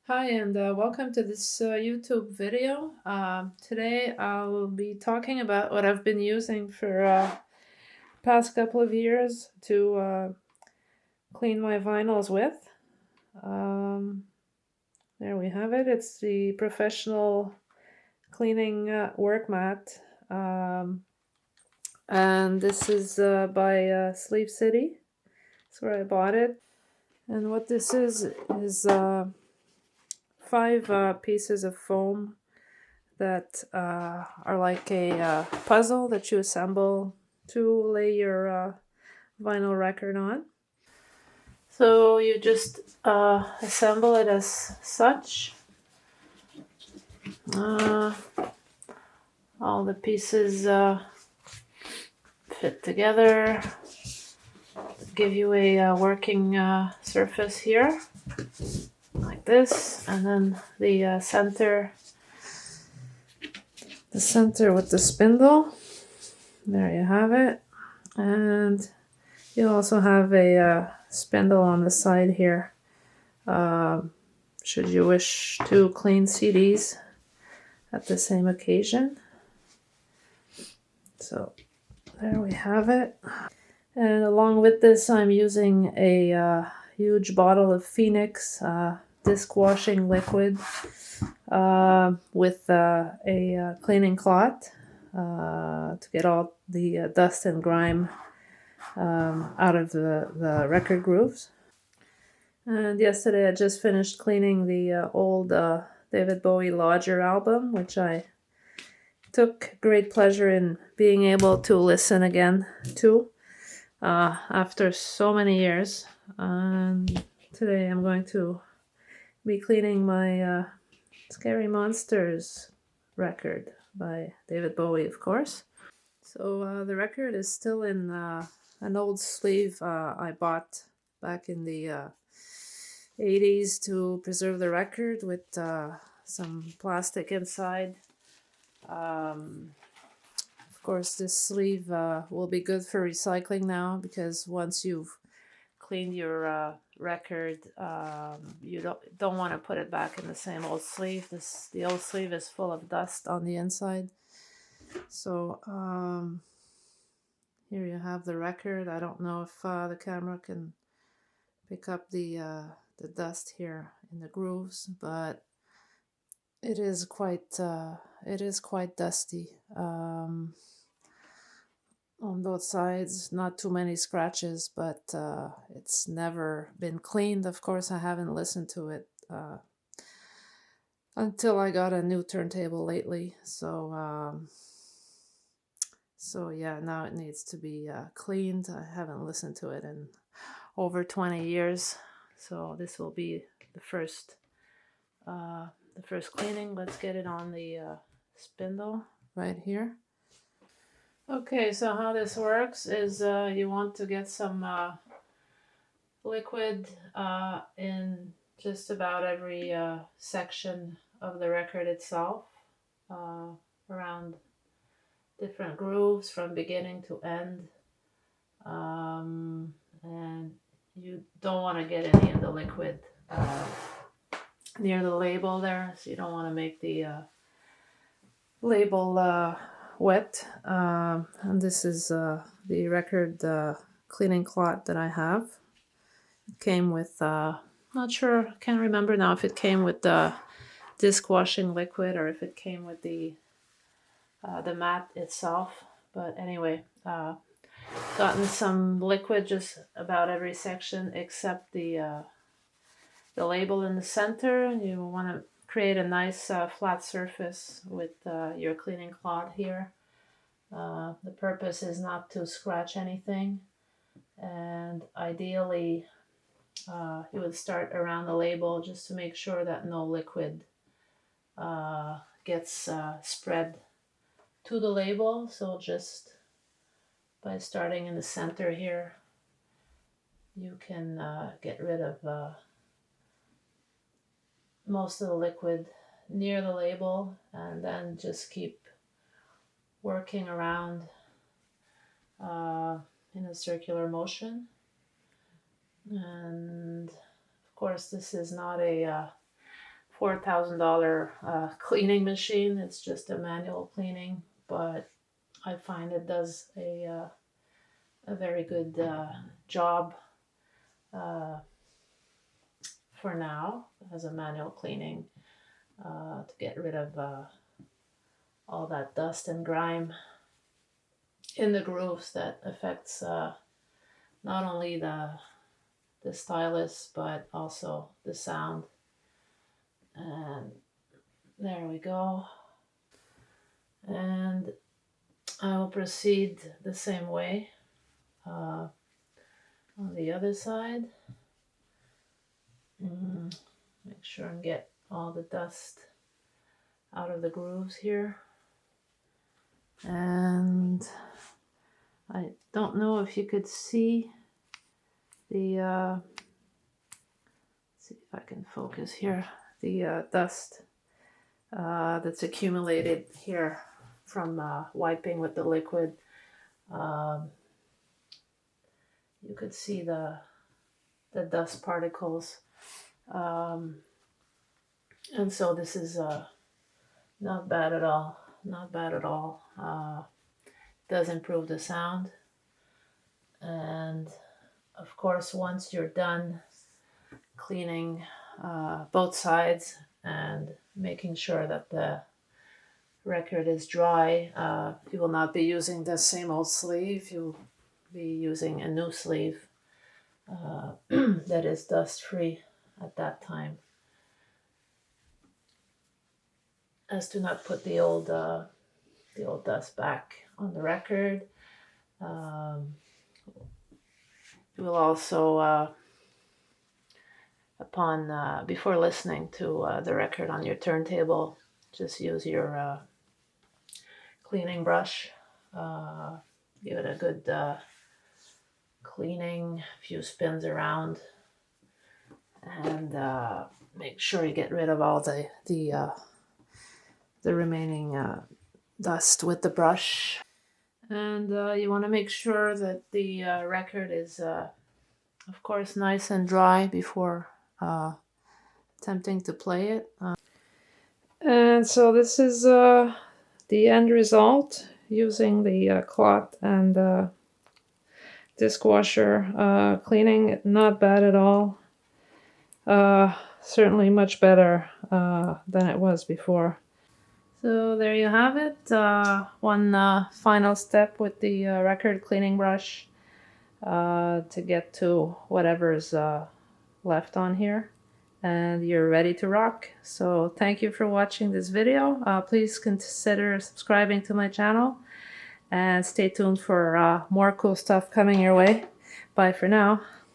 Hi, and welcome to this YouTube video. Today I'll be talking about what I've been using for past couple of years to clean my vinyls with. Um, there we have it. It's the professional cleaning work mat. And this is by Sleep City. That's where I bought it. And what this is five pieces of foam that are like a puzzle that you assemble to lay your vinyl record on. So you just assemble it as such. Uh, all the pieces fit together, give you a working surface here, like this, and then the center with the spindle. There you have it, and you also have a spindle on the side here. Should you wish to clean CDs at the same occasion. So there we have it. And along with this, I'm using a huge bottle of Phoenix disc washing liquid with a cleaning cloth to get all the dust and grime out of the record grooves. And yesterday I just finished cleaning the old David Bowie Lodger album, which I took great pleasure in being able to listen again to after so many years. And today I'm going to be cleaning my Scary Monsters record by David Bowie, of course. So the record is still in an old sleeve I bought back in the 80s to preserve the record with some plastic inside. Of course, this sleeve will be good for recycling now because once you've cleaned your record, you don't want to put it back in the same old sleeve. The old sleeve is full of dust on the inside. So here you have the record. I don't know if the camera can pick up the dust here in the grooves, but it is quite dusty on both sides. Not too many scratches, but it's never been cleaned. Of course, I haven't listened to it until I got a new turntable lately. So yeah, now it needs to be cleaned. I haven't listened to it in over 20 years, so this will be the first cleaning. Let's get it on the spindle right here. Okay, so how this works is you want to get some liquid in just about every section of the record itself, around different grooves from beginning to end. And you don't want to get any of the liquid near the label there, so you don't want to make the label wet. And this is the record cleaning cloth that I have. It came with, not sure, can't remember now if it came with the disc washing liquid or if it came with the mat itself. But anyway, gotten some liquid just about every section except the label in the center. You want to create a nice flat surface with your cleaning cloth here. The purpose is not to scratch anything, and ideally you would start around the label just to make sure that no liquid gets spread to the label. So just by starting in the center here, you can get rid of most of the liquid near the label, and then just keep working around in a circular motion. And of course, this is not a $4,000 cleaning machine. It's just a manual cleaning, but I find it does a very good job for now as a manual cleaning to get rid of all that dust and grime in the grooves that affects not only the stylus but also the sound. And there we go. And I will proceed the same way on the other side. Make sure and get all the dust out of the grooves here. And I don't know if you could see the, let's see if I can focus here, the dust that's accumulated here from wiping with the liquid. You could see the dust particles. And so this is not bad at all. Not bad at all. Does improve the sound. And of course, once you're done cleaning both sides and making sure that the record is dry, you will not be using the same old sleeve. You'll be using a new sleeve that is dust free at that time, as to not put the old dust back on the record. You will also, before listening to the record on your turntable, just use your cleaning brush. Give it a good cleaning, a few spins around, and make sure you get rid of all the remaining dust with the brush. And you want to make sure that the record is, of course, nice and dry before attempting to play it. And so this is the end result using the cloth and disc washer cleaning. Not bad at all. Certainly much better than it was before. So there you have it. One final step with the record cleaning brush to get to whatever's left on here. And you're ready to rock. So thank you for watching this video. Please consider subscribing to my channel. And stay tuned for more cool stuff coming your way. Bye for now.